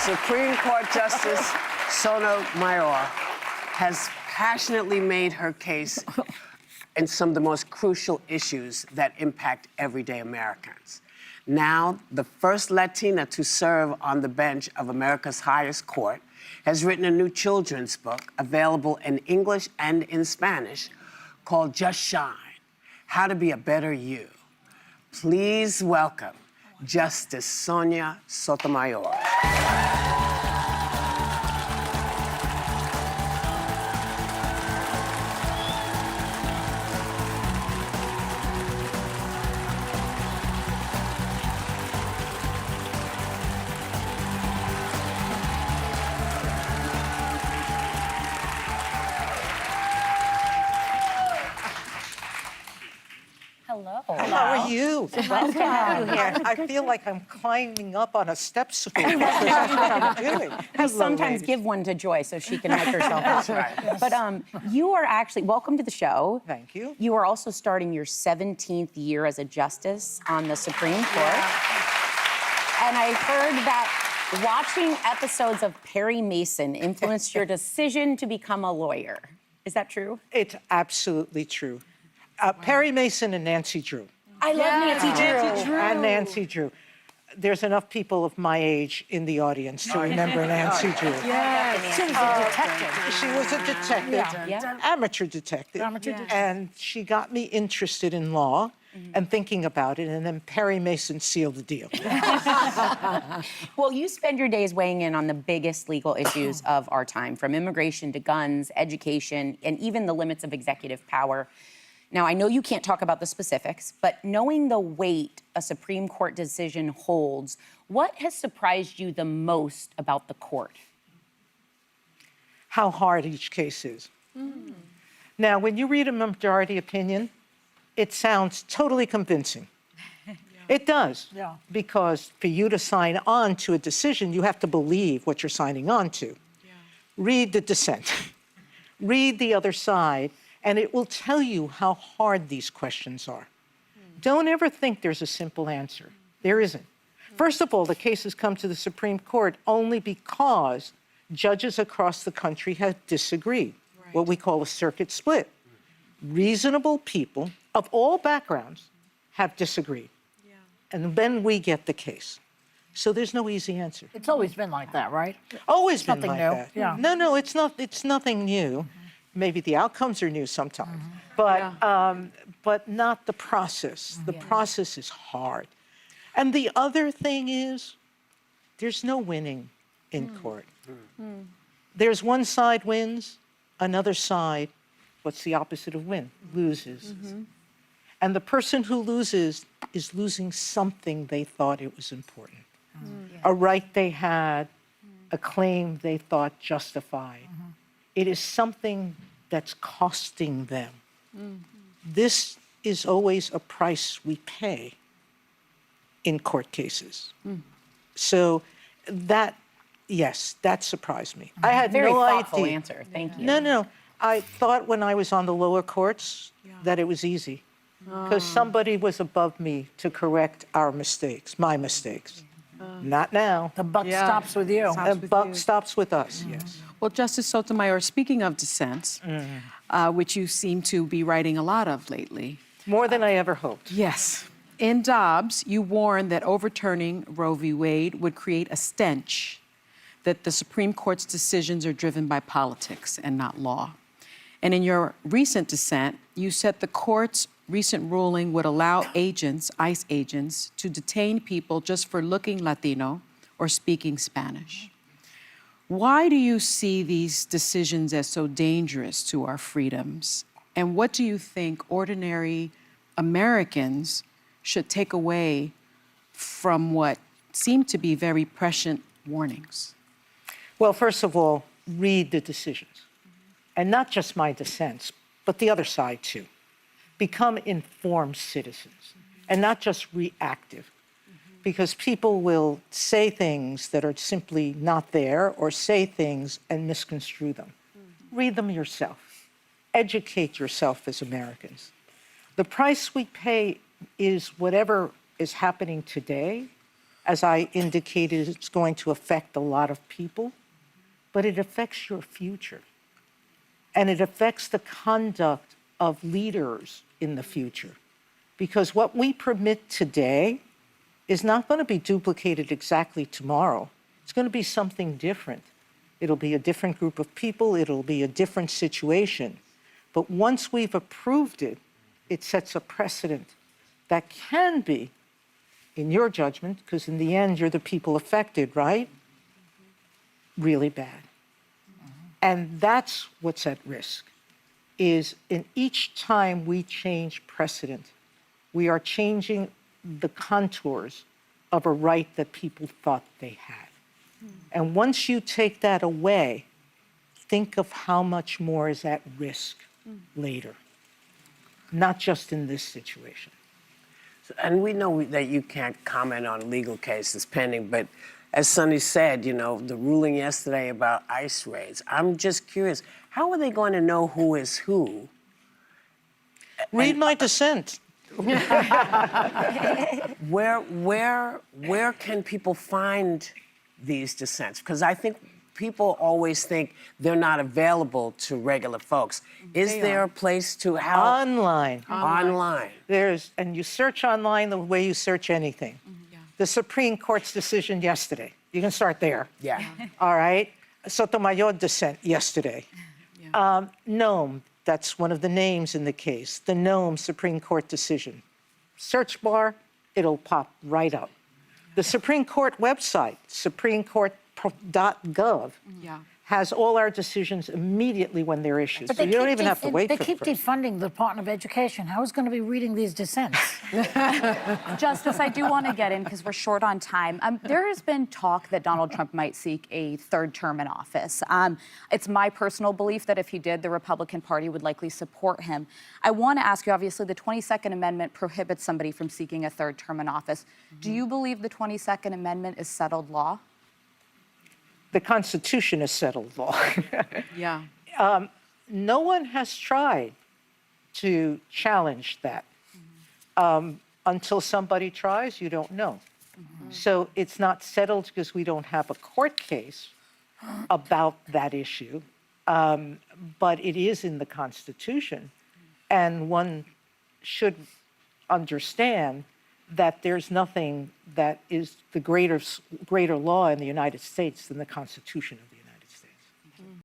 Supreme Court Justice Sotomayor has passionately made her case in some of the most crucial issues that impact everyday Americans. Now, the first Latina to serve on the bench of America's highest court has written a new children's book available in English and in Spanish called Just Shine: How to Be a Better You. Please welcome Justice Sonia Sotomayor. Hello. How are you? Nice to have you here. I feel like I'm climbing up on a step stool. That's what I'm doing. We sometimes give one to Joy so she can make herself up. Right. But you are actually, welcome to the show. Thank you. You are also starting your 17th year as a justice on the Supreme Court. And I heard that watching episodes of Perry Mason influenced your decision to become a lawyer. Is that true? It's absolutely true. Perry Mason and Nancy Drew. I love Nancy Drew. And Nancy Drew. There's enough people of my age in the audience to remember Nancy Drew. Yes. She was a detective. She was a detective, Yeah. amateur detective. And she got me interested in law and thinking about it, and then Perry Mason sealed the deal. Well, you spend your days weighing in on the biggest legal issues of our time, from immigration to guns, education, and even the limits of executive power. Now, I know you can't talk about the specifics, but knowing the weight a Supreme Court decision holds, what has surprised you the most about the court? How hard each case is. Now, when you read a majority opinion, it sounds totally convincing. It does, because for you to sign on to a decision, you have to believe what you're signing on to. Read the dissent, read the other side, and it will tell you how hard these questions are. Don't ever think there's a simple answer. There isn't. First of all, the cases come to the Supreme Court only because judges across the country have disagreed, what we call a circuit split. Reasonable people of all backgrounds have disagreed. And then we get the case. So there's no easy answer. It's always been like that, right? Always been Nothing like new. that. Yeah. No, it's nothing new. Maybe the outcomes are new sometimes, but not the process. The process is hard. And the other thing is, there's no winning in court. There's one side wins, another side, what's the opposite of win? Loses. And the person who loses is losing something they thought it was important. A right they had, a claim they thought justified. It is something that's costing them. This is always a price we pay in court cases. So that, yes, that surprised me. I had Very no thoughtful idea. answer. Thank you. No. I thought when I was on the lower courts that it was easy because somebody was above me to correct our mistakes, my mistakes. Not now. The buck stops with you. The buck stops with us, yes. Well, Justice Sotomayor, speaking of dissents, which you seem to be writing a lot of lately. More than I ever hoped. Yes. In Dobbs, you warned that overturning Roe v. Wade would create a stench, that the Supreme Court's decisions are driven by politics and not law. And in your recent dissent, you said the court's recent ruling would allow agents, ICE agents, to detain people just for looking Latino or speaking Spanish. Why do you see these decisions as so dangerous to our freedoms? And what do you think ordinary Americans should take away from what seem to be very prescient warnings? Well, first of all, read the decisions. And not just my dissents, but the other side too. Become informed citizens and not just reactive. Because people will say things that are simply not there or say things and misconstrue them. Read them yourself. Educate yourself as Americans. The price we pay is whatever is happening today as I indicated, it's going to affect a lot of people, but it affects your future. And it affects the conduct of leaders in the future. Because what we permit today is not going to be duplicated exactly tomorrow. It's going to be something different. It'll be a different group of people, it'll be a different situation. But once we've approved it, it sets a precedent that can be, in your judgment, because in the end you're the people affected, right? Really bad. And that's what's at risk, is in each time we change precedent, we are changing the contours of a right that people thought they had. And once you take that away, think of how much more is at risk later, not just in this situation. And we know that you can't comment on legal cases pending, but as Sonny said, you know, the ruling yesterday about ICE raids, I'm just curious, how are they going to know who is who? Read my dissent. Where can people find these dissents? Because I think people always think they're not available to regular folks. Is there a place to how? Online. Online. And you search online the way you search anything. The Supreme Court's decision yesterday. You can start there. Yeah. All right. Sotomayor dissent yesterday. Nome, that's one of the names in the case. The Nome Supreme Court decision. Search bar, it'll pop right up. The Supreme Court website, supremecourt.gov, has all our decisions immediately when they're issued. So you don't even have to wait for They keep defunding the Department of Education. How is going to be reading these dissents? Justice, I do want to get in because we're short on time. There has been talk that Donald Trump might seek a third term in office. It's my personal belief that if he did, the Republican Party would likely support him. I want to ask you, obviously, the 22nd Amendment prohibits somebody from seeking a third term in office. Do you believe the 22nd Amendment is settled law? The Constitution is settled law. Yeah. No one has tried to challenge that. Until somebody tries, you don't know. So it's not settled because we don't have a court case about that issue, but it is in the Constitution. And one should understand that there's nothing that is the greater law in the United States than the Constitution of the